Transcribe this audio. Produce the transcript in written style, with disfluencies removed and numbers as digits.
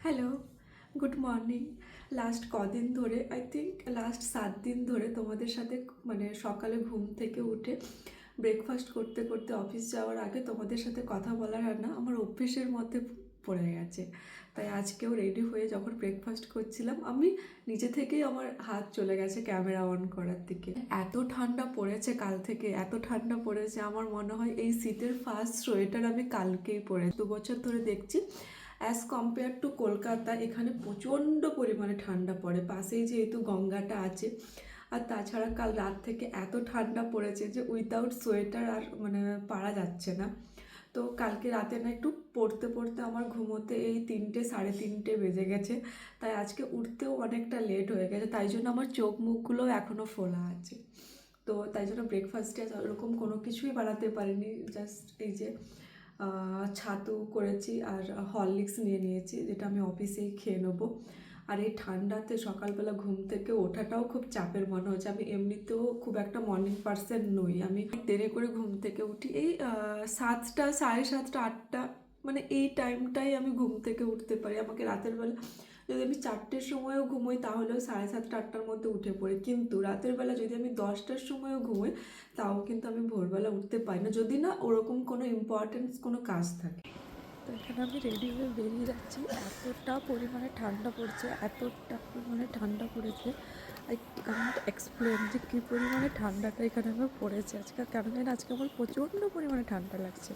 Hello, good morning. Last কদিন ধরে I think last 7 দিন ধরে তোমাদের সাথে মানে সকালে ঘুম থেকে উঠে ব্রেকফাস্ট করতে করতে অফিস যাওয়ার আগে তোমাদের সাথে কথা বলার আর না আমার অভ্যেসের মধ্যে পড়ে গেছে। তাই আজকেও রেডি হয়ে যখন ব্রেকফাস্ট করছিলাম আমি নিজে থেকেই আমার হাত চলে গেছে ক্যামেরা অন করার দিকে। এত ঠান্ডা পড়েছে কাল থেকে, এত ঠান্ডা পড়েছে আমার মনে হয় এই শীতের ফার্স্ট সোয়েটার আমি কালকেই পরে 2 বছর ধরে দেখছি অ্যাজ কম্পেয়ার টু কলকাতা এখানে প্রচণ্ড পরিমাণে ঠান্ডা পড়ে, পাশেই যেহেতু গঙ্গাটা আছে। আর তাছাড়া কাল রাত থেকে এত ঠান্ডা পড়েছে যে উইদাউট সোয়েটার আর মানে পারা যাচ্ছে না। তো কালকে রাতে না একটু পড়তে পড়তে আমার ঘুমোতে এই 3টে 3:30 বেজে গেছে। তাই আজকে উঠতেও অনেকটা লেট হয়ে গেছে, তাই জন্য আমার চোখ মুখগুলো এখনও ফোলা আছে। তো তাই জন্য ব্রেকফাস্টে ওরকম কোনো কিছুই বানাতে পারিনি, জাস্ট এই যে ছাতু করেছি আর হরলিক্স নিয়ে নিয়েছি, যেটা আমি অফিসেই খেয়ে নেবো। আর এই ঠান্ডাতে সকালবেলা ঘুম থেকে ওঠাটাও খুব চাপের মনে হচ্ছে। আমি এমনিতেও খুব একটা মর্নিং পার্সন নই, আমি দেরি করে ঘুম থেকে উঠি এই 7টা 7:30 8টা, মানে এই টাইমটাই আমি ঘুম থেকে উঠতে পারি। আমাকে রাতের বেলা যদি আমি 4টের সময়ও ঘুমোই তাহলেও 7:30 8টার মধ্যে উঠে পড়ি, কিন্তু রাতের বেলা যদি আমি 10টার সময়ও ঘুমোই তাও কিন্তু আমি ভোরবেলা উঠতে পারি না, যদি না ওরকম কোনো ইম্পর্টেন্স কোনো কাজ থাকে। তো এখানে আমি রেডি হয়ে বেরিয়ে যাচ্ছি। এতটা পরিমাণে ঠান্ডা পড়ছে, এতটা পরিমাণে ঠান্ডা পড়েছে, আই কান্ট এক্সপ্লেন যে কী পরিমাণে ঠান্ডাটা এখানে আমার পড়েছে আজকে। কেন জানি না আজকে আমার প্রচণ্ড পরিমাণে ঠান্ডা লাগছে।